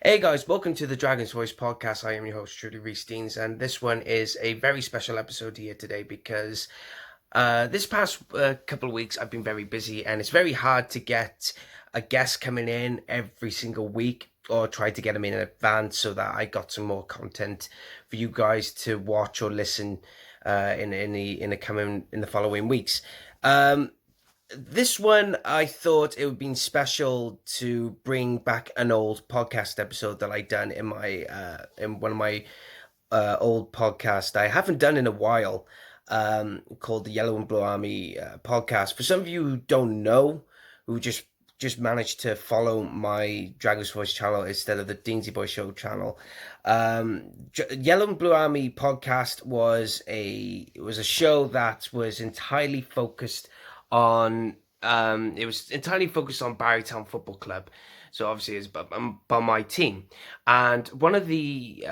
Hey guys, welcome to the Dragon's Voice podcast. I am your host, truly Rhys, and this one is a very special episode here today because this past couple of weeks I've been very busy and it's very hard to get a guest coming in every single week or try to get them in advance so that I got some more content for you guys to watch or listen in the following weeks. This one, I thought it would be special to bring back an old podcast episode that I done in one of my old podcasts I haven't done in a while, called the Yellow and Blue Army podcast. For some of you who don't know, who just managed to follow my Dragon's Voice channel instead of the Deansy Boy Show channel, Yellow and Blue Army podcast was a show that was entirely focused on Barrytown Football Club. So obviously it's by my team, and one of the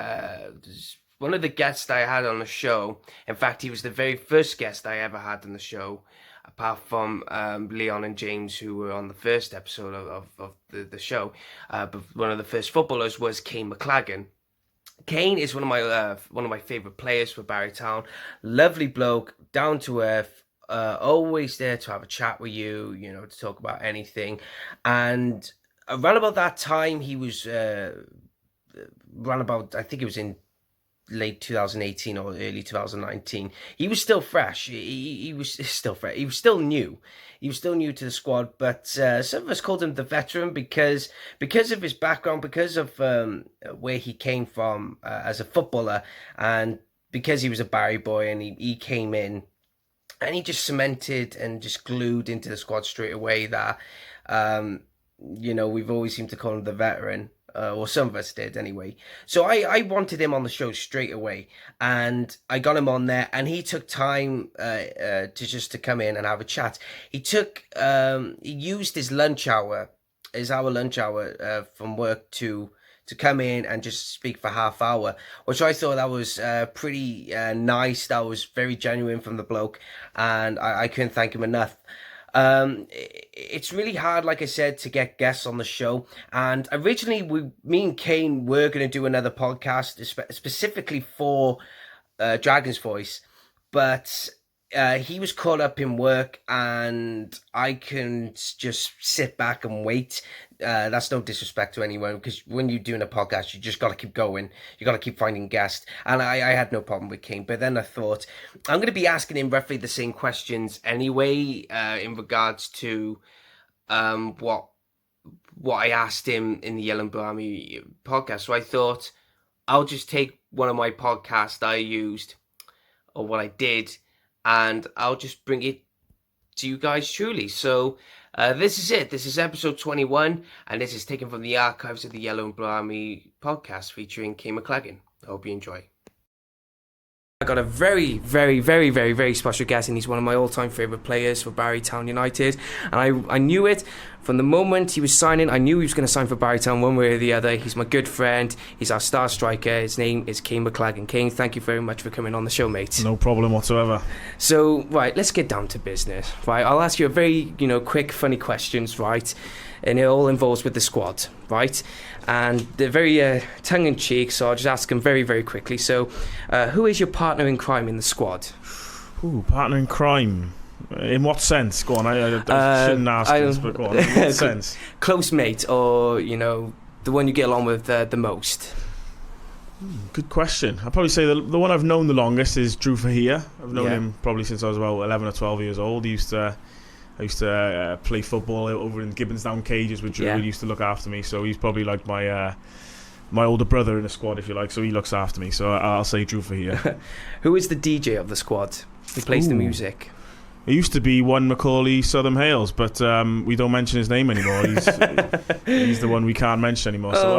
guests I had on the show, in fact he was the very first guest I ever had on the show, apart from Leon and James, who were on the first episode of the show, but one of the first footballers was Kayne McLaggon. Kayne is one of my favourite players for Barrytown. Lovely bloke, down to earth, always there to have a chat with you, to talk about anything. And around about that time, he was I think it was in late 2018 or early 2019. He was still fresh. He was still fresh. He was still new. He was still new to the squad, but some of us called him the veteran because of his background, because of where he came from as a footballer, and because he was a Barry boy and he came in. And he just cemented and just glued into the squad straight away that, we've always seemed to call him the veteran, or some of us did anyway. So I wanted him on the show straight away, and I got him on there, and he took time to come in and have a chat. He used his lunch hour, from work to come in and just speak for half hour, which I thought that was pretty nice. That was very genuine from the bloke, and I couldn't thank him enough. It's really hard, like I said, to get guests on the show, and originally me and Kayne were going to do another podcast specifically for Dragon's Voice, but he was caught up in work and I can just sit back and wait. That's no disrespect to anyone, because when you're doing a podcast, you just got to keep going. You got to keep finding guests. And I had no problem with Kayne. But then I thought, I'm going to be asking him roughly the same questions anyway, in regards to what I asked him in the Yellow and Blue Army podcast. So I thought, I'll just take one of my podcasts I used, or what I did, and I'll just bring it to you guys truly. So this is it. This is episode 21, and this is taken from the archives of the Yellow and Blue Army podcast featuring Kayne McLaggon. I hope you enjoy. I got a very, very, very, very, very special guest, and he's one of my all-time favourite players for Barrytown United. And I knew it from the moment he was signing. I knew he was going to sign for Barrytown one way or the other. He's my good friend. He's our star striker. His name is Kayne McLaggon. Kayne, thank you very much for coming on the show, mate. No problem whatsoever. So, right, let's get down to business. Right, I'll ask you a very, quick, funny questions, right? And it all involves with the squad, right? And they're very tongue-in-cheek, so I'll just ask them very, very quickly. So, who is your partner in crime in the squad? Ooh, partner in crime. In what sense? Go on, I shouldn't ask this, but go on. In what sense? Close mate, or, the one you get along with the most? Good question. I'd probably say the one I've known the longest is Drew Fahia. I've known him probably since I was about 11 or 12 years old. I used to play football over in Gibbonsdown Cages with Drew. He used to look after me, so he's probably like my older brother in the squad, if you like, so he looks after me, so I'll say Drew Fahia. Who is the DJ of the squad? Who plays the music? It used to be one Macaulay Southern Hales, but we don't mention his name anymore. He's the one we can't mention anymore. So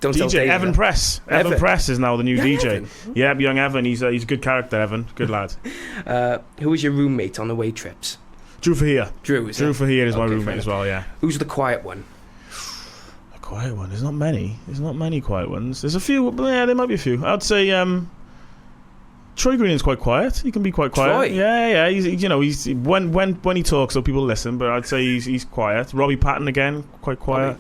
don't DJ Evan Press. Evan Press is now the new young DJ. Evan. Yeah, young Evan. He's a good character, Evan. Good lad. Who is your roommate on away trips? Drew Fahia. Drew Fahia is my roommate as well, yeah. Who's the quiet one? A quiet one? There's not many. There's not many quiet ones. There's a few, but yeah, there might be a few. I'd say Troy Green is quite quiet. He can be quite quiet. Troy? Yeah. He's when he talks, so people listen. But I'd say he's quiet. Robbie Patton again, quite quiet.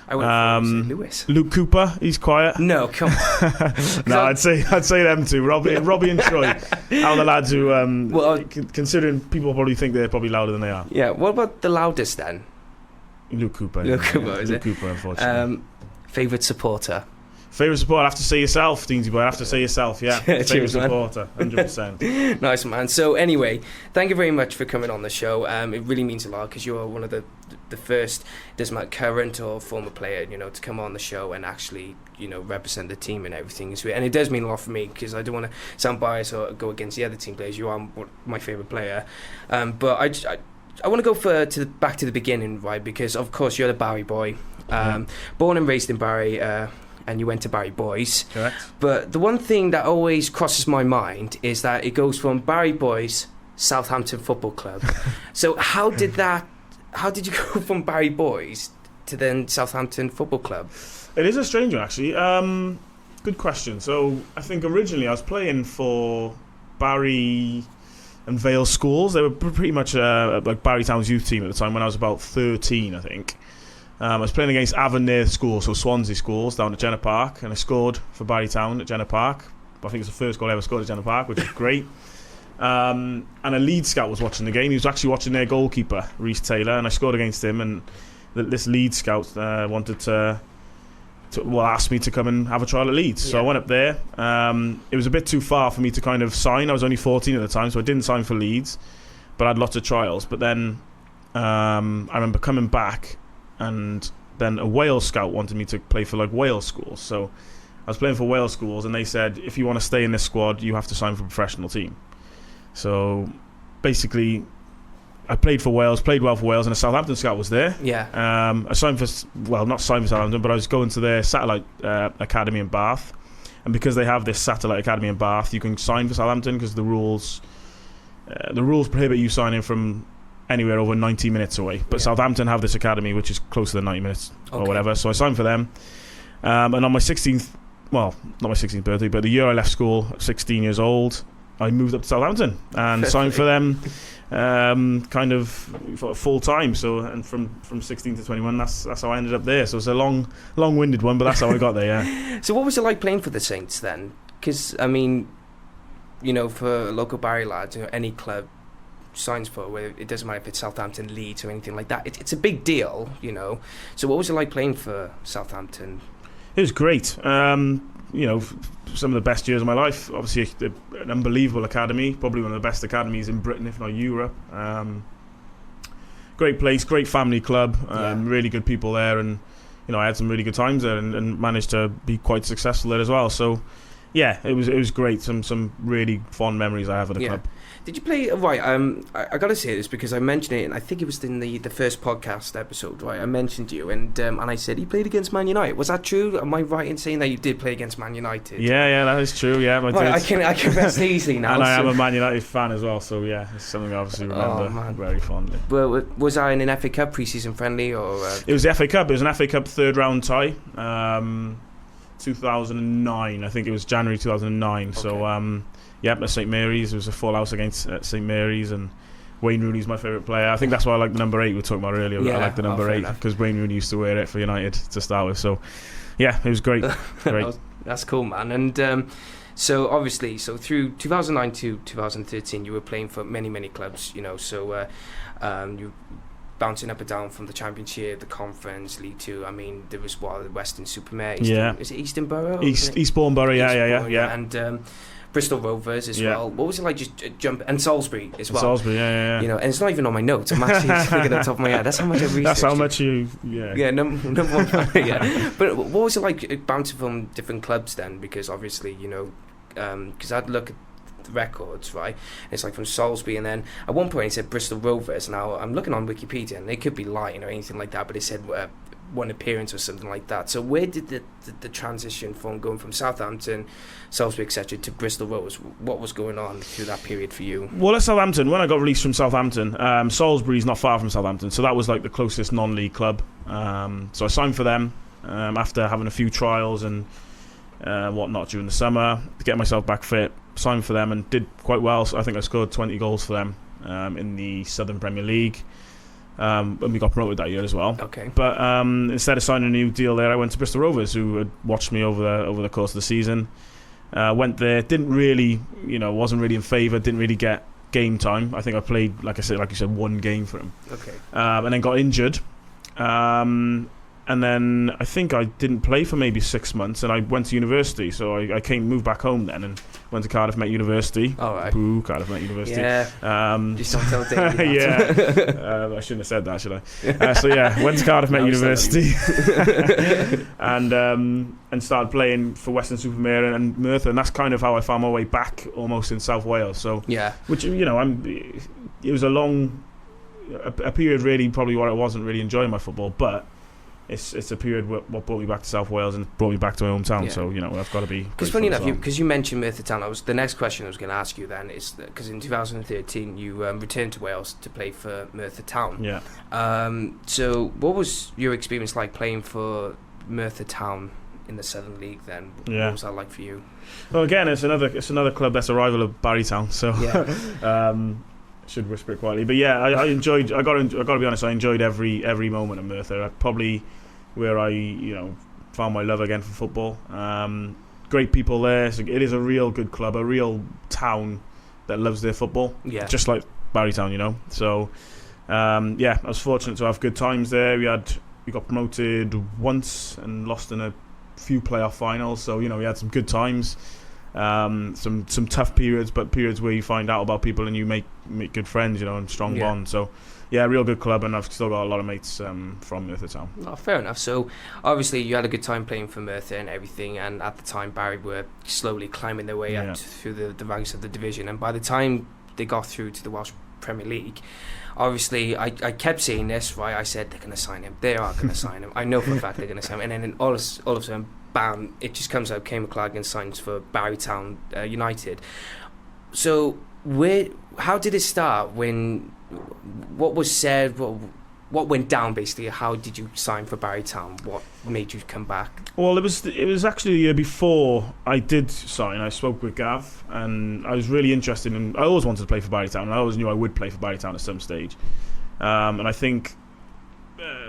I would have thought Lewis. Luke Cooper, he's quiet. No, come on. No, I'd say them two. Robbie and Troy are the lads who, considering people probably think they're probably louder than they are. Yeah. What about the loudest then? Luke Cooper. Luke Cooper, is it? Luke Cooper, unfortunately. Favourite supporter? Favourite supporter, I have to say yourself, Deansy boy. I have to say yourself, yeah. Favourite supporter, 100%. Nice, man. So anyway, thank you very much for coming on the show. It really means a lot because you're one of the first, doesn't matter current or former player, to come on the show and actually, represent the team and everything. And it does mean a lot for me because I don't want to sound biased or go against the other team players. You are my favourite player. But I want to go back to the beginning, right? Because of course you're the Barry boy, born and raised in Barry. And you went to Barry Boys. Correct. But the one thing that always crosses my mind is that it goes from Barry Boys, Southampton Football Club. So how did you go from Barry Boys to then Southampton Football Club? It is a strange one, actually. Good question. So I think originally I was playing for Barry and Vale schools. They were pretty much like Barry Town's youth team at the time when I was about 13, I think. I was playing against Avonmere schools, so Swansea schools, down at Jenner Park, and I scored for Barry Town at Jenner Park. I think it's the first goal I ever scored at Jenner Park, which is great. And a Leeds scout was watching the game. He was actually watching their goalkeeper, Rhys Taylor, and I scored against him. And this Leeds scout wanted to ask me to come and have a trial at Leeds. Yeah. So I went up there. It was a bit too far for me to kind of sign. I was only 14 at the time, so I didn't sign for Leeds, but I had lots of trials. But then I remember coming back, and then a Wales scout wanted me to play for like Wales schools. So I was playing for Wales schools, and they said, if you want to stay in this squad, you have to sign for a professional team. So basically, I played well for Wales, and a Southampton scout was there. Yeah. I signed not signed for Southampton, but I was going to their satellite academy in Bath. And because they have this satellite academy in Bath, you can sign for Southampton because the rules prohibit you signing from anywhere over 90 minutes away. But Southampton have this academy which is closer than 90 minutes or whatever. So I signed for them. And on my 16th, well, not my 16th birthday, but the year I left school, 16 years old, I moved up to Southampton and signed for them kind of full time. So, and from 16 to 21, that's how I ended up there. So it's a long-winded one, but that's how I got there, yeah. So what was it like playing for the Saints then? Because, I mean, for local Barry lads, any club signs for, where it doesn't matter if it's Southampton, Leeds or anything like that, it's a big deal, So what was it like playing for Southampton? It was great. Some of the best years of my life. Obviously an unbelievable academy, probably one of the best academies in Britain, if not Europe. Great place, great family club, really good people there, and I had some really good times there and managed to be quite successful there as well. So yeah, it was great. Some really fond memories I have of the club. Did you play right? I got to say this because I mentioned it, and I think it was in the first podcast episode. Right, I mentioned you, and I said he played against Man United. Was that true? Am I right in saying that you did play against Man United? Yeah, that is true. Yeah, I can rest easy now. And I am a Man United fan as well, so yeah, it's something I obviously remember very fondly. Well, was I in an FA Cup pre-season friendly or? It was the FA Cup. It was an FA Cup third round tie. 2009, I think it was January 2009. Okay. So at St Mary's, it was a full house against St Mary's, and Wayne Rooney's my favourite player. I think that's why I like the number 8 we were talking about earlier. I like the number 8 because Wayne Rooney used to wear it for United to start with. So yeah, it was great. Great. That's cool, man. And so obviously, through 2009 to 2013, you were playing for many clubs. So you bouncing up and down from the Championship, the Conference, League Two. I mean, there was the Western Supermare. Is it Eastern Borough? Eastbourne Borough, yeah. And Bristol Rovers as well. What was it like just jump and Salisbury as well? Salisbury, yeah. And it's not even on my notes. I'm actually thinking at the top of my head. That's how much I've researched. That's how much you, Yeah, number one. Yeah. But what was it like bouncing from different clubs then? Because obviously, because I'd look at the records, right? And it's like from Salisbury, and then at one point it said Bristol Rovers. Now I'm looking on Wikipedia, and they could be lying or anything like that, but it said one appearance or something like that. So where did the transition from going from Southampton, Salisbury, etc., to Bristol Rovers? What was going on through that period for you? Well, at Southampton, when I got released from Southampton, Salisbury's not far from Southampton, so that was like the closest non-league club. So I signed for them after having a few trials and whatnot during the summer to get myself back fit. Signed for them and did quite well. So I think I scored 20 goals for them in the Southern Premier League. and we got promoted that year as well. Okay. But instead of signing a new deal there, I went to Bristol Rovers, who had watched me over the course of the season. Went there, didn't really, wasn't really in favour, didn't really get game time. I think I played, like you said, one game for him. Okay. And then got injured. And then I think I didn't play for maybe 6 months, and I went to university. So I moved back home then, and went to Cardiff Met University. All right. Boo, Cardiff Met University. Yeah. Just don't tell David. Yeah. I shouldn't have said that, should I? So yeah, went to Cardiff Met University, and started playing for Western-super-Mare and Merthyr, and that's kind of how I found my way back, almost in South Wales. So yeah, which it was a period really probably where I wasn't really enjoying my football, but it's a period what brought me back to South Wales and brought me back to my hometown. Yeah. So I've got to be. Because funny enough, because you mentioned Merthyr Town, the next question I was going to ask you then is because in 2013 you returned to Wales to play for Merthyr Town. Yeah. So what was your experience like playing for Merthyr Town in the Southern League then? Yeah. What was that like for you? Well, again, it's another club that's a rival of Barry Town. So. Yeah. Should whisper it quietly, but yeah, I enjoyed. I got to be honest. I enjoyed every moment of Merthyr. Probably where I found my love again for football. Great people there. So it is a real good club, a real town that loves their football. Yeah, just like Barry Town, So I was fortunate to have good times there. We got promoted once and lost in a few playoff finals. So we had some good times. Some tough periods, but periods where you find out about people and you make good friends, and strong bonds. So yeah, real good club, and I've still got a lot of mates from Merthyr Town. Oh, fair enough. So obviously you had a good time playing for Merthyr and everything, and at the time Barry were slowly climbing their way up through the ranks of the division, and by the time they got through to the Welsh Premier League, obviously I kept saying this, right? I said they're going to sign him, they are going to sign him, I know for a fact they're going to sign him, and then all of a sudden, bam, it just comes out, Kayne McLaggon signs for Barry Town United. So how did it start? What was said, what went down basically? How did you sign for Barry Town? What made you come back? Well, it was actually the year before I did sign. I spoke with Gav, and I was really interested in. I always wanted to play for Barry Town, and I always knew I would play for Barry Town at some stage. And I think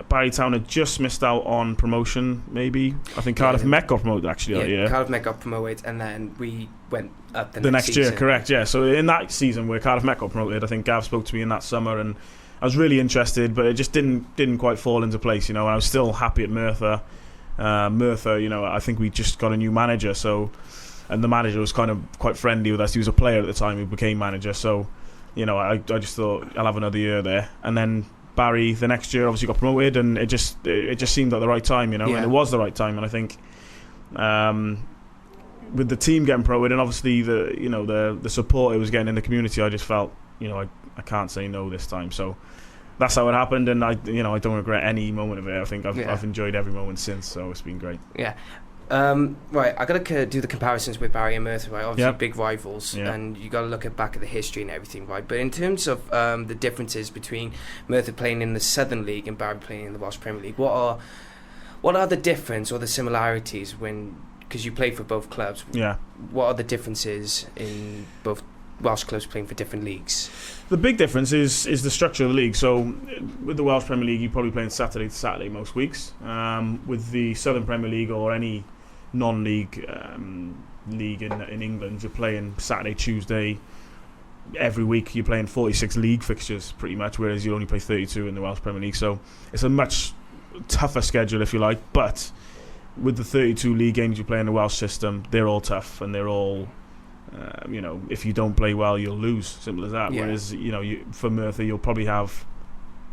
Barry Town had just missed out on promotion, maybe. I think Cardiff Met got promoted actually that year. Cardiff Met got promoted, and then we went up the next season. year, correct, yeah. So in that season where Cardiff Met got promoted, I think Gav spoke to me in that summer, and I was really interested, but it just didn't quite fall into place, and I was still happy at Merthyr. I think we just got a new manager, and the manager was kind of quite friendly with us. He was a player at the time who became manager, so I just thought I'll have another year there. And then Barry the next year obviously got promoted, and it just seemed at the right time, and it was the right time. And I think with the team getting promoted, and obviously the support it was getting in the community, I just felt I can't say no this time. So that's how it happened, and I don't regret any moment of it. I think I've enjoyed every moment since, so it's been great. Yeah. Right, I got to do the comparisons with Barry and Merthyr, right? Obviously, big rivals, and you got to look back at the history and everything, right? But in terms of the differences between Merthyr playing in the Southern League and Barry playing in the Welsh Premier League, what are the difference or the similarities because you play for both clubs? Yeah. What are the differences in both Welsh clubs playing for different leagues? The big difference is the structure of the league. So with the Welsh Premier League, you're probably playing Saturday to Saturday most weeks. With the Southern Premier League or any non-league league in England, you're playing Saturday, Tuesday every week. You're playing 46 league fixtures pretty much, whereas you only play 32 in the Welsh Premier League. So it's a much tougher schedule, if you like. But with the 32 league games you play in the Welsh system, they're all tough, and they're all if you don't play well, you'll lose. Simple as that. Whereas for Merthyr, you'll probably have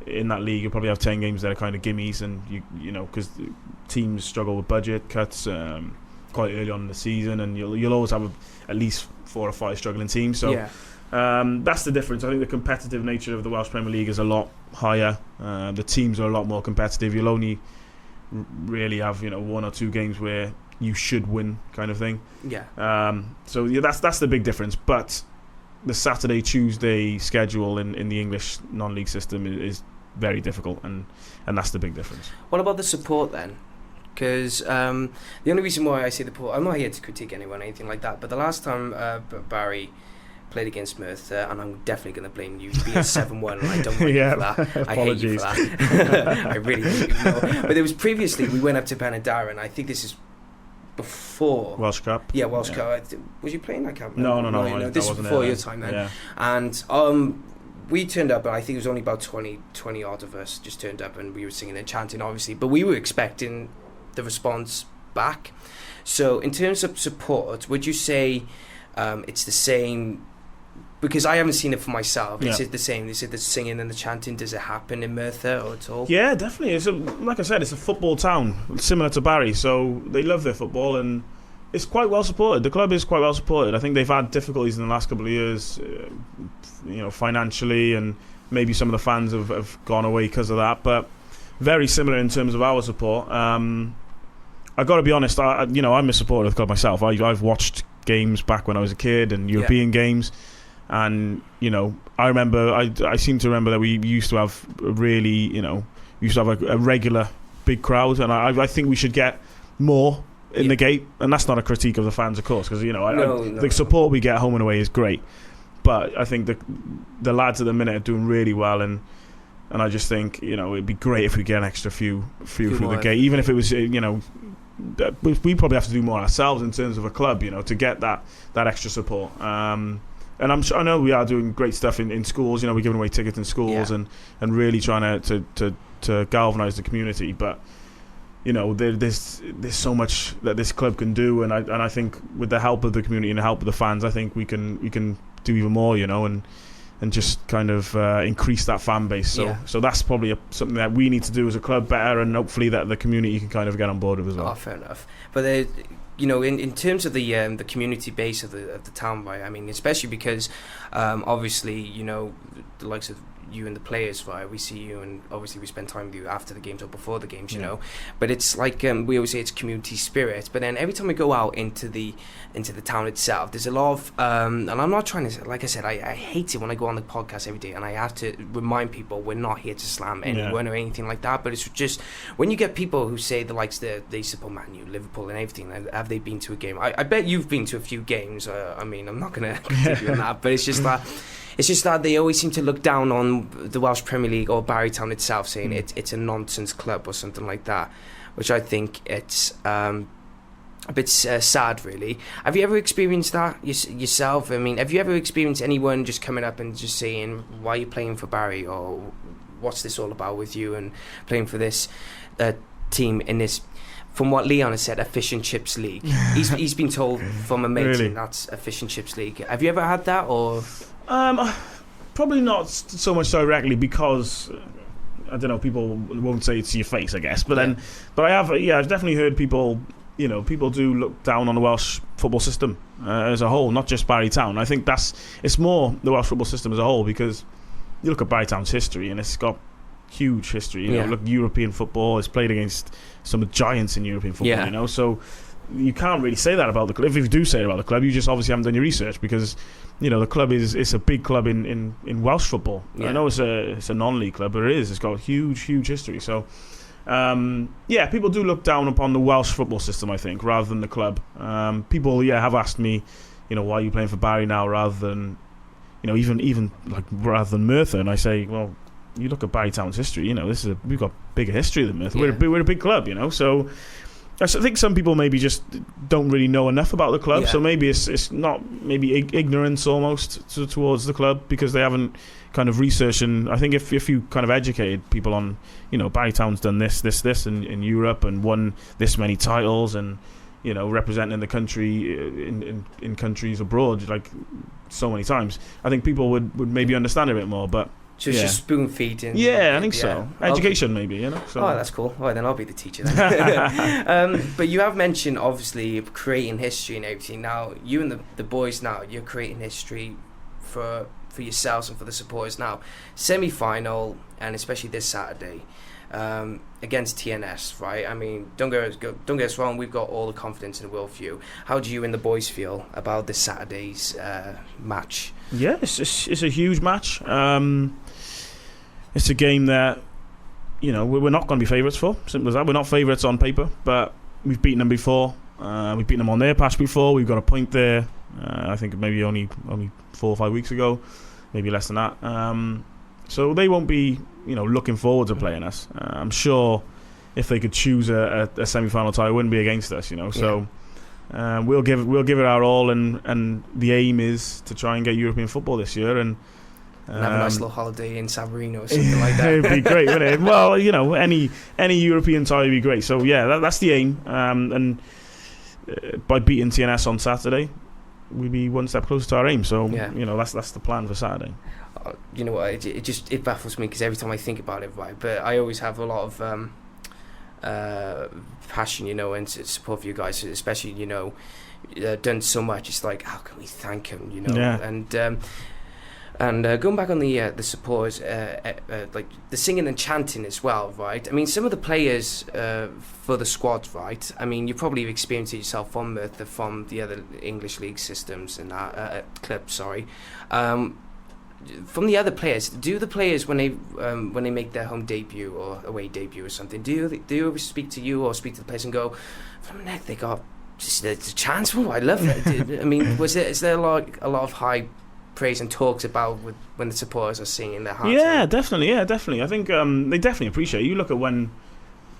in that league, you'll probably have 10 games that are kind of gimmies, and because teams struggle with budget cuts quite early on in the season, and you'll always have at least 4 or 5 struggling teams. So that's the difference. I think the competitive nature of the Welsh Premier League is a lot higher. The teams are a lot more competitive. You'll only really have 1 or 2 games where you should win, kind of thing. So that's the big difference. But the Saturday Tuesday schedule in the English non-league system is very difficult, and that's the big difference. What about the support then? Because the only reason why I say the support, I'm not here to critique anyone or anything like that, but the last time Barry played against Merthyr, and I'm definitely going to blame you. You beat us 7-1, and I don't like you for that. I hate you for that. I really hate you. No. But there was previously, we went up to Penydara, and I think this is before Welsh Cup. Yeah, Welsh Cup. Was you playing that cup? No. This was before your time then. Yeah. And we turned up, and I think it was only about 20 odd of us just turned up, and we were singing and chanting, obviously. But we were expecting the response back. So in terms of support, would you say it's the same? Because I haven't seen it for myself. Is it the same? Is it the singing and the chanting? Does it happen in Merthyr or at all? Yeah, definitely. Like I said, it's a football town, similar to Barry. So they love their football, and it's quite well supported. The club is quite well supported. I think they've had difficulties in the last couple of years, financially, and maybe some of the fans have gone away because of that. But very similar in terms of our support. I got to be honest. I'm a supporter of the club myself. I've watched games back when I was a kid and European games. And I remember, I seem to remember that we used to have a regular big crowd, and I think we should get more in the gate. And that's not a critique of the fans, of course, because the support we get home and away is great. But I think the lads at the minute are doing really well, and I just think it'd be great if we get an extra few through the gate, even if it was we probably have to do more ourselves in terms of a club, to get that extra support. And I know we are doing great stuff in schools. We're giving away tickets in schools and really trying to galvanise the community. But there's so much that this club can do, and I think with the help of the community and the help of the fans, I think we can do even more. And just kind of increase that fan base. So that's probably something that we need to do as a club better, and hopefully that the community can kind of get on board with as well. Oh, fair enough. But in terms of the community base of the town, right? I mean, especially because obviously the likes of you and the players, right? We see you, and obviously we spend time with you after the games or before the games, But it's like we always say, it's community spirit. But then every time we go out into the town itself, there's a lot of and I'm not trying to, like I said, I hate it when I go on the podcast every day and I have to remind people we're not here to slam anyone or anything like that. But it's just when you get people who say they support Man U, Liverpool, and everything. Have they been to a game? I bet you've been to a few games. I mean, I'm not going to continue on that, but it's just that. It's just that they always seem to look down on the Welsh Premier League or Barry Town itself, saying it's a nonsense club or something like that, which I think it's a bit sad, really. Have you ever experienced that yourself? I mean, have you ever experienced anyone just coming up and just saying, why are you playing for Barry, or what's this all about with you and playing for this team in this, from what Leon has said, a fish and chips league? He's been told from a mate team that's a fish and chips league. Have you ever had that, or...? Probably not so much directly, because I don't know, people won't say it to your face, I guess. But I have, I've definitely heard people, people do look down on the Welsh football system as a whole, not just Barry Town. I think it's more the Welsh football system as a whole, because you look at Barry Town's history and it's got huge history. Look, European football, it's played against some of the giants in European football. So you can't really say that about the club. If you do say it about the club, you just obviously haven't done your research, because the club it's a big club in Welsh football. I know it's a non-league club, but it's got huge history. So people do look down upon the Welsh football system, I think, rather than the club. People have asked me, why are you playing for Barry now rather than even like rather than Merthyr, and I say, well, you look at Barry Town's history, we've got bigger history than Merthyr. We're a big club, so I think some people maybe just don't really know enough about the club, so maybe it's not maybe ignorance almost towards the club, because they haven't kind of researched. And I think if you kind of educated people on, Barry Town's done this in Europe and won this many titles, and representing the country in countries abroad like so many times, I think people would maybe understand it a bit more. But just spoon feeding. I think so. Education, maybe, So. Oh, that's cool. Well, then I'll be the teacher then. But you have mentioned, obviously, creating history and everything. Now, you and the boys now, you're creating history for yourselves and for the supporters now. Semi-final, and especially this Saturday, against TNS, right? I mean, don't get us wrong, we've got all the confidence in the world for you. How do you and the boys feel about this Saturday's match? Yeah, it's a huge match. It's a game that we're not going to be favourites for. Simple as that. We're not favourites on paper, but we've beaten them before. We've beaten them on their patch before. We've got a point there I think maybe only 4 or 5 weeks ago, maybe less than that. So they won't be, looking forward to playing us. I'm sure if they could choose a semi-final tie, it wouldn't be against us. So we'll give it our all, and the aim is to try and get European football this year and have a nice little holiday in San Marino or something like that. It'd be great, wouldn't it? Well, any European tie would be great. So yeah, that's the aim. And by beating TNS on Saturday, we'd be one step closer to our aim. So that's the plan for Saturday. You know what? It baffles me because every time I think about it, right? But I always have a lot of passion, and support for you guys, especially done so much. It's like, how can we thank him? And going back on the supporters, like the singing and chanting as well, right? I mean, some of the players for the squad, right? I mean, you probably have experienced it yourself from Merthyr, from the other English league systems and clubs. Sorry, from the other players. Do the players when they make their home debut or away debut or something? Do you ever speak to you or speak to the players and go, from the neck they got just a chance? Oh, I love it. I mean, is there like a lot of high praise and talks about when the supporters are singing their hearts out? Yeah, definitely. I think they definitely appreciate it. You look at when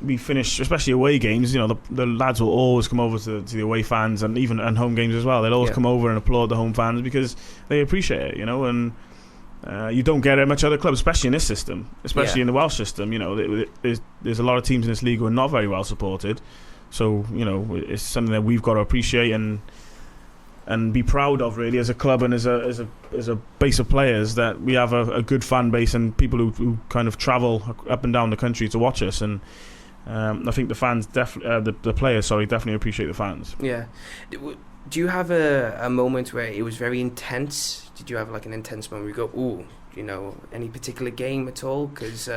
we finish, especially away games, the lads will always come over to the away fans, and even and home games as well. They'll always come over and applaud the home fans because they appreciate it, and you don't get it at much other clubs, especially in this system, especially in the Welsh system. There's a lot of teams in this league who are not very well supported, so it's something that we've got to appreciate and be proud of, really, as a club and as a base of players, that we have a good fan base and people who kind of travel up and down the country to watch us. And I think the fans the players definitely appreciate the fans. Yeah. Do you have a moment where it was very intense? Did you have like an intense moment where you go, any particular game at all? Because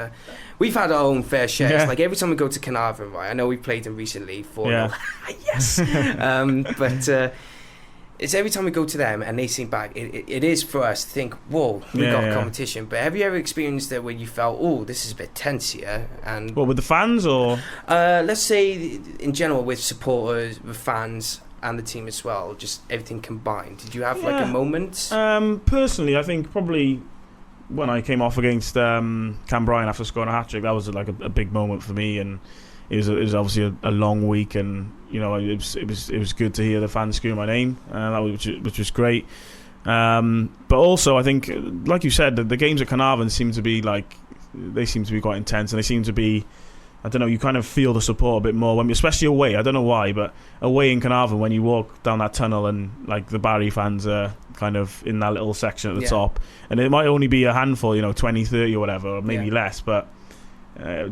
we've had our own fair share. It's like every time we go to Carnarvon, right? I know we've played them recently for yes. But it's every time we go to them and they sing back, it is for us to think, whoa, we've got a competition. But have you ever experienced that where you felt, oh, this is a bit tense here? And with the fans, or let's say in general with supporters, with fans and the team as well, just everything combined? Did you have like a moment? Personally, I think probably when I came off against Cambrian after scoring a hat-trick, that was like a big moment for me, and it was obviously a long week, and it was good to hear the fans scream my name, which was great. But also, I think, like you said, the games at Carnarvon seem to be quite intense, and they seem to be, I don't know, you kind of feel the support a bit more when, especially away. I don't know why, but away in Carnarvon, when you walk down that tunnel and like the Barry fans are kind of in that little section at the top, and it might only be a handful, 20, 30 or whatever, or maybe less, but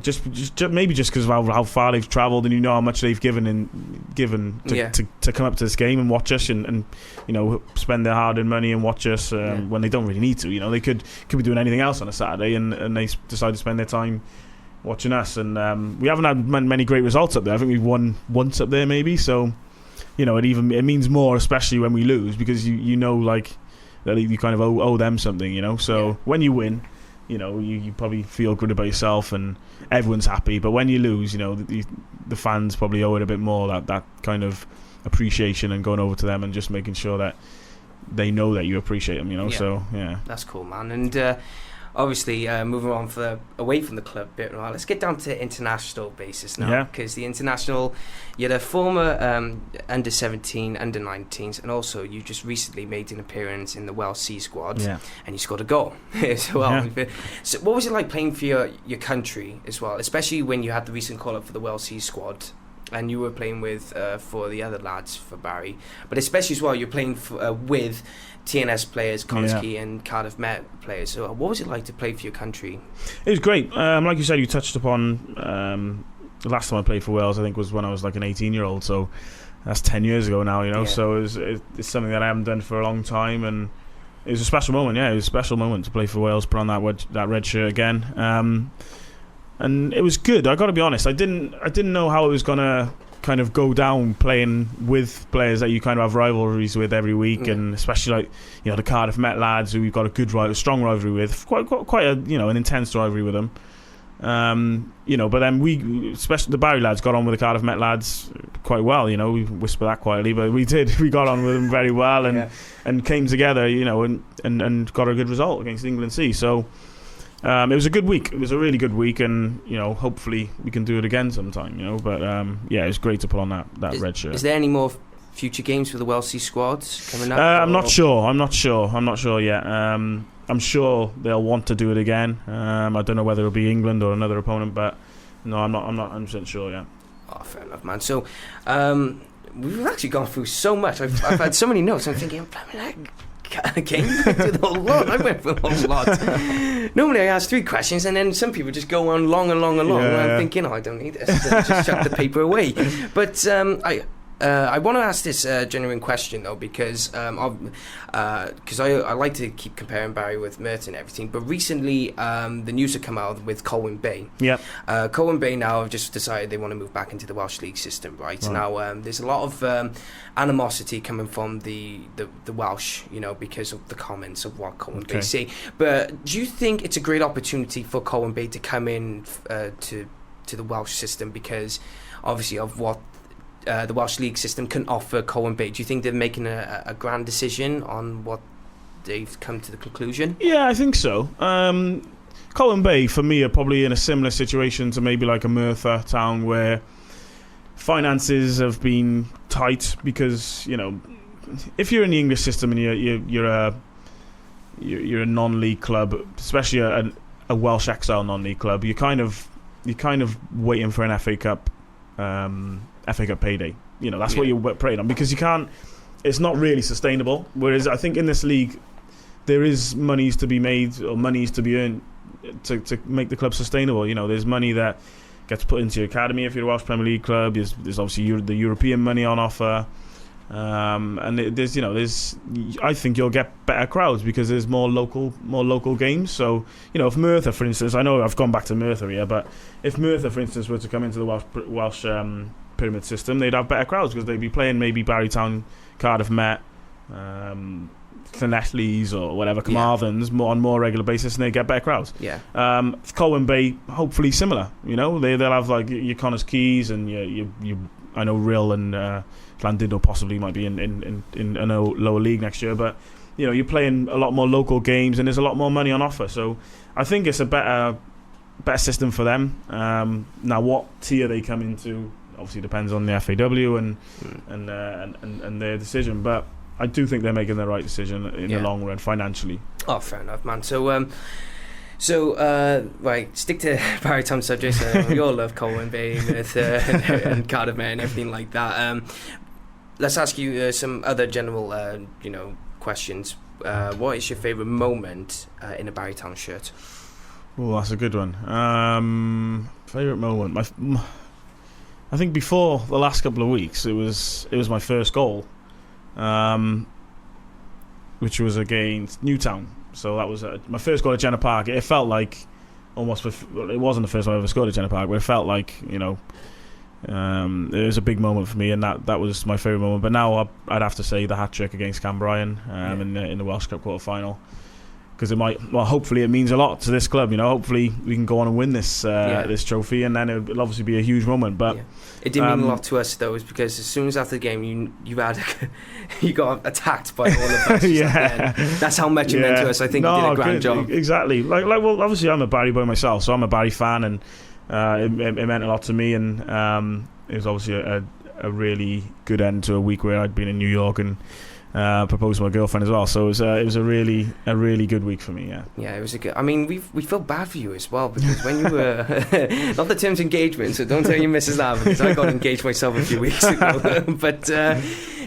just maybe just because of how far they've travelled, and how much they've given to come up to this game and watch us, and spend their hard-earned money and watch us when they don't really need to. They could be doing anything else on a Saturday, and they decide to spend their time watching us. And we haven't had many great results up there. I think we've won once up there, maybe. So it means more, especially when we lose, because like that you kind of owe them something. So when you win, you probably feel good about yourself and everyone's happy. But when you lose, the fans probably owe it a bit more, that kind of appreciation, and going over to them and just making sure that they know that you appreciate them. So that's cool, man. And obviously moving on away from the club bit, right, let's get down to international basis now, because the international, you're the former under 17, under 19s, and also you just recently made an appearance in the Welsh C squad, and you scored a goal as well. So what was it like playing for your country as well, especially when you had the recent call up for the Welsh C squad and you were playing with for the other lads for Barry, but especially as well you're playing with TNS players, Konski and Cardiff Met players. So what was it like to play for your country? It was great. Like you said, you touched upon the last time I played for Wales, I think, was when I was like an 18-year-old. So that's 10 years ago now, So it's something that I haven't done for a long time, and it was a special moment. Yeah, it was a special moment to play for Wales, put on that red shirt again. And it was good. I got to be honest. I didn't know how it was gonna kind of go down playing with players that you kind of have rivalries with every week, and especially like the Cardiff Met lads who we've got a strong rivalry with, quite a an intense rivalry with them. But then we, especially the Barry lads, got on with the Cardiff Met lads quite well. We whisper that quietly, but we did. We got on with them very well and came together, and got a good result against England C. So it was a good week. It was a really good week, and hopefully we can do it again sometime. But it was great to put on that red shirt. Is there any more future games for the Welsh C squads coming up? I'm not sure yet. I'm sure they'll want to do it again. I don't know whether it'll be England or another opponent, but no, I'm not 100% sure yet. Oh, fair enough, man. So we've actually gone through so much. I've had so many notes. I'm thinking, Kayne went through the whole lot. I went through the whole lot. Normally I ask 3 questions, and then some people just go on long and long and long. And I'm thinking, I don't need this. Just chuck the paper away. But I want to ask this genuine question though, because I like to keep comparing Barry with Merthyr and everything. But recently, the news had come out with Colwyn Bay. Yeah. Colwyn Bay now have just decided they want to move back into the Welsh League system. Right now, there's a lot of animosity coming from the Welsh, because of the comments of what Colwyn Bay say. But do you think it's a great opportunity for Colwyn Bay to come in to the Welsh system, because obviously of what the Welsh League system can offer Colwyn Bay? Do you think they're making a grand decision on what they've come to the conclusion? Yeah, I think so. Colwyn Bay, for me, are probably in a similar situation to maybe like a Merthyr town, where finances have been tight because, if you're in the English system and you're a non-league club, especially a Welsh exile non-league club, you're kind of waiting for an FA Cup payday. That's what you're praying on, because you can't. It's not really sustainable. Whereas I think in this league, there is monies to be made or monies to be earned to make the club sustainable. There's money that gets put into your academy if you're a Welsh Premier League club. There's obviously the European money on offer, and there's. I think you'll get better crowds because there's more local games. So if Merthyr, for instance, I know I've gone back to Merthyr here, but if Merthyr, for instance, were to come into the Welsh pyramid system, they'd have better crowds because they'd be playing maybe Barrytown, Cardiff Met, Llanellis or whatever, Carmarthens on more regular basis, and they get better crowds. Colwyn Bay, hopefully similar. They'll have like your Connors Keys and your I know Rill and Llandudno possibly might be in a lower league next year, but you're playing a lot more local games and there's a lot more money on offer. So I think it's a better system for them. Now, what tier they come into obviously depends on the FAW and their decision, but I do think they're making the right decision in the long run financially. Oh, fair enough, man. Right, stick to Barrytown subjects. We all love Colwyn Bay and Cardiff Met and everything like that. Let's ask you some other general, questions. What is your favourite moment in a Barrytown shirt? Oh, that's a good one. Favourite moment. I think before the last couple of weeks, it was my first goal, which was against Newtown. So that was my first goal at Jenner Park. It felt like almost. It wasn't the first time I ever scored at Jenner Park, but it felt like it was a big moment for me, and that was my favourite moment. But now I'd have to say the hat trick against Cambrian in the Welsh Cup quarter final. Because hopefully it means a lot to this club. Hopefully we can go on and win this trophy, and then it'll obviously be a huge moment. But it did mean a lot to us, though, because as soon as after the game you got attacked by all of us. That's how much it meant to us. I think you did a grand job. Exactly. Well, obviously I'm a Barry boy myself, so I'm a Barry fan, and it meant a lot to me. And it was obviously a really good end to a week where I'd been in New York and proposed to my girlfriend as well, so it was a really good week for me. It was a good. I mean, we felt bad for you as well, because when you were not the terms engagement, so don't tell your missus that, because I got engaged myself a few weeks ago. But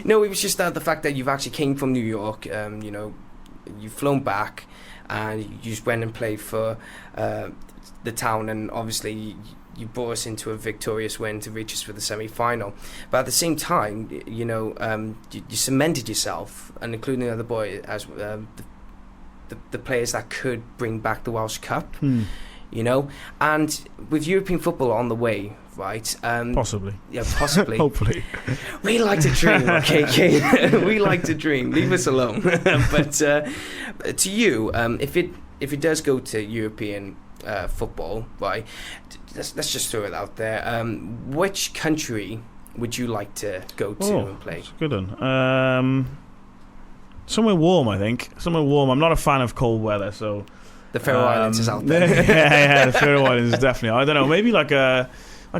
no, it was just the fact that you've actually came from New York. You've flown back, and you just went and played for the town, and obviously you brought us into a victorious win to reach us for the semi-final. But at the same time, you cemented yourself, and including the other boy, as the players that could bring back the Welsh Cup. And with European football on the way, right? Possibly. Yeah, possibly. Hopefully. We like to dream, okay, Kayne? We like to dream. Leave us alone. But to you, if it does go to European football, right? Let's just throw it out there. Which country would you like to go to and play? That's a good one. Somewhere warm, I think. Somewhere warm. I'm not a fan of cold weather, so the Faroe Islands is out there. yeah, the Faroe Islands is definitely. I don't know, maybe like a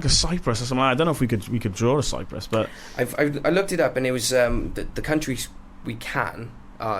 Cyprus or something. I don't know if we could draw to Cyprus, but I looked it up, and it was the countries we can.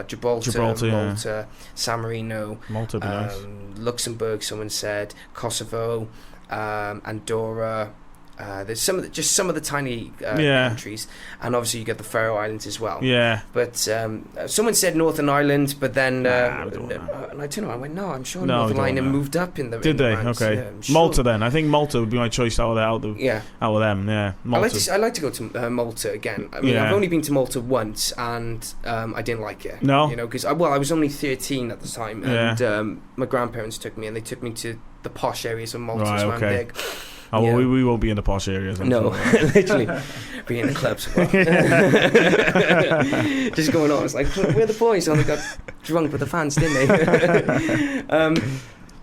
Gibraltar, Malta, San Marino, Malta, nice. Luxembourg. Someone said Kosovo, Andorra. There's some of the tiny countries, and obviously you get the Faroe Islands as well. Yeah. But someone said Northern Ireland, but then I don't know. I went, no, I'm sure Northern Ireland moved up in the. Did they? Ranks. Okay. Yeah, sure. Malta then. I think Malta would be my choice out of them. Yeah. Malta. I like to go to Malta again. I mean, I've only been to Malta once, and I didn't like it. No. Because I was only 13 at the time, and my grandparents took me, and they took me to the posh areas of Malta. Right, so okay. I'm big. Oh, well, we won't be in the posh areas. No, literally, be in the clubs. Just going on. It's like, we're the boys. And they got drunk with the fans, didn't they?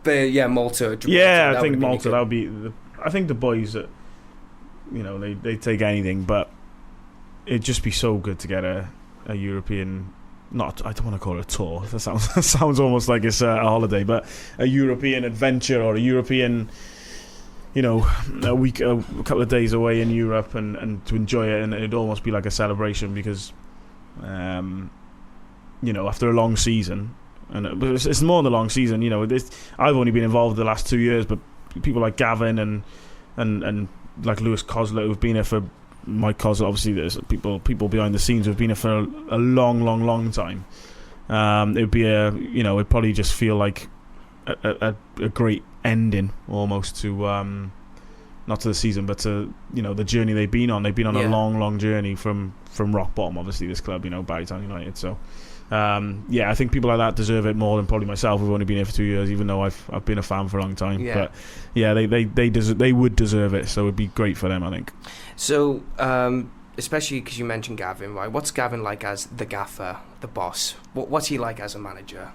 But yeah, Malta. I think Malta. That would be. I think the boys that, they take anything, but it'd just be so good to get a European. I don't want to call it a tour. That sounds almost like it's a holiday, but a European adventure or a European. A week, a couple of days away in Europe and to enjoy it, and it'd almost be like a celebration because, after a long season, and it's more than a long season. I've only been involved the last 2 years, but people like Gavin and like Lewis Cosler who've been here for Mike Cosler. Obviously, there's people behind the scenes who've been here for a long time. It'd be it'd probably just feel like a great ending almost to not to the season but to the journey they've been on a long journey from rock bottom, obviously, this club, Barrytown United. So I think people like that deserve it more than probably myself, who've only been here for 2 years, even though I've been a fan for a long time. But they would deserve it, so it'd be great for them, I think. So especially because you mentioned Gavin, right? What's Gavin like as the gaffer, the boss? What's he like as a manager?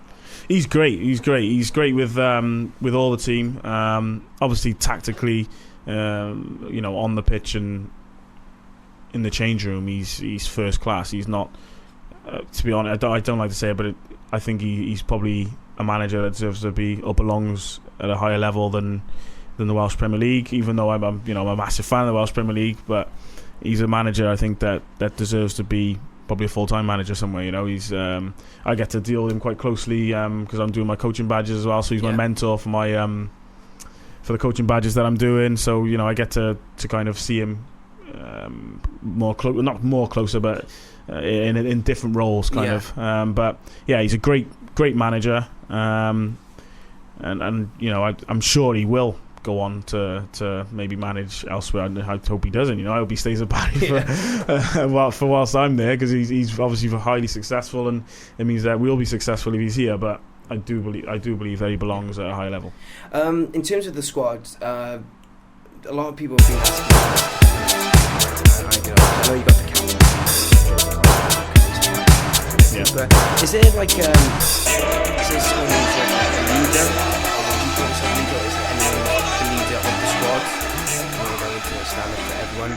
He's great with all the team. Obviously tactically, on the pitch and in the change room, he's first class. He's not, to be honest, I don't like to say it, but I think he's probably a manager that deserves to be or belongs at a higher level than the Welsh Premier League. Even though I'm a massive fan of the Welsh Premier League, but he's a manager I think that deserves to be probably a full-time manager somewhere. He's I get to deal with him quite closely because I'm doing my coaching badges as well, so he's my mentor for my for the coaching badges that I'm doing. So I get to kind of see him not more closer, but in different roles kind of. But he's a great manager, and I'm sure he will go on to maybe manage elsewhere. I hope he doesn't. I hope he stays at Barry for whilst I'm there, because he's obviously highly successful, and it means that we'll be successful if he's here. But I do believe that he belongs at a high level. In terms of the squad, a lot of people have been asking. I know you got the captain. But is there like someone who's a leader?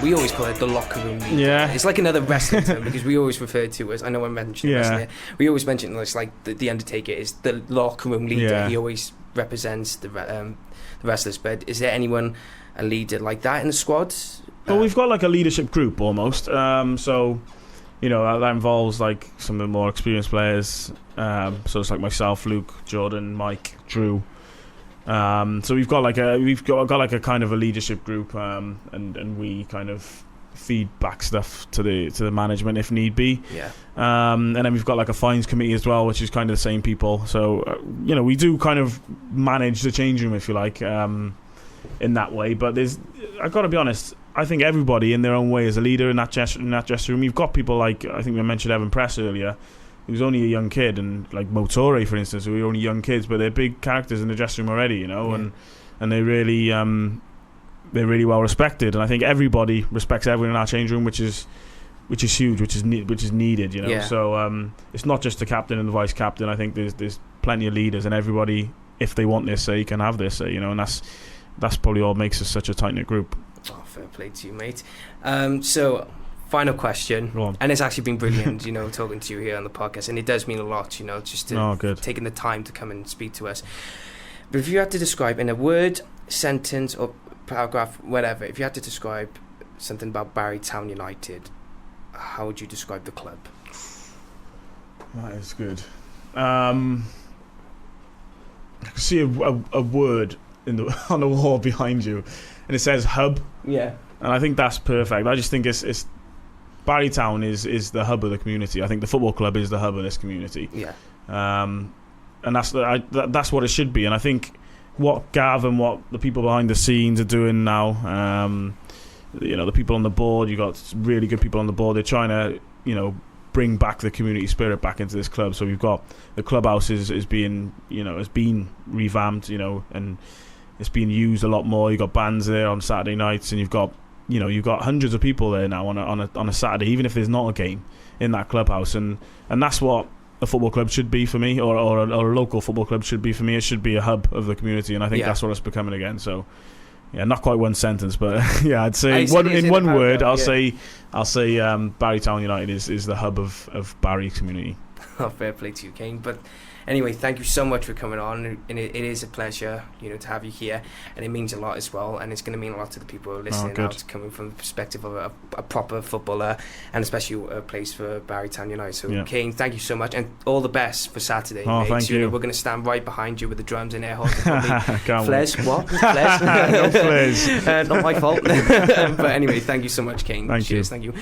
We always call it the locker room leader. Yeah. It's like another wrestling term because we always refer to it as, I know I mentioned wrestling, we always mention it's like the Undertaker is the locker room leader. Yeah. He always represents the wrestlers. But is there anyone, a leader like that in the squad? Well, we've got like a leadership group almost. So that involves like some of the more experienced players. So it's like myself, Luke, Jordan, Mike, Drew. So we've got like a kind of a leadership group, and we kind of feed back stuff to the management if need be. Yeah. And then we've got like a fines committee as well, which is kind of the same people. So we do kind of manage the change room, if you like, in that way. But I've got to be honest, I think everybody in their own way is a leader in that dressing room. You've got people like, I think we mentioned Evan Press earlier, who's only a young kid, and like Motore, for instance, who are only young kids, but they're big characters in the dressing room already, and they're really well respected. And I think everybody respects everyone in our change room, which is huge, which is needed, So it's not just the captain and the vice captain. I think there's plenty of leaders, and everybody if they want their say, can have their say, and that's probably what makes us such a tight-knit group. Oh, fair play to you, mate. So, final question, and it's actually been brilliant, talking to you here on the podcast, and it does mean a lot, just taking the time to come and speak to us. But if you had to describe in a word, sentence, or paragraph, whatever, if you had to describe something about Barry Town United, how would you describe the club? That is good. I can see a word on the wall behind you, and it says hub. Yeah. And I think that's perfect. I just think it's Barry Town is the hub of the community. I think the football club is the hub of this community. Yeah. And that's what it should be. And I think what Gav and what the people behind the scenes are doing now, the people on the board, you've got really good people on the board. They're trying to, bring back the community spirit back into this club. So we've got the clubhouse is being, has been revamped, and it's being used a lot more. You've got bands there on Saturday nights, and you've got hundreds of people there now on a Saturday, even if there's not a game in that clubhouse, and that's what a football club should be for me, or a local football club should be for me. It should be a hub of the community, and I think that's what it's becoming again. So, yeah, not quite one sentence, but yeah, I'd say in one word, I'll say Barry Town United is the hub of Barry community. Oh, fair play to you, Kayne. But anyway, thank you so much for coming on, and it is a pleasure, to have you here, and it means a lot as well, and it's going to mean a lot to the people who are listening out, coming from the perspective of a proper footballer, and especially a place for Barry Town United. So, Kayne, thank you so much, and all the best for Saturday. Oh, mate. thank you. We're going to stand right behind you with the drums in air holes. Flares? What? Flares? No flares. Not my fault. But anyway, thank you so much, Kayne. Thank you. Thank you.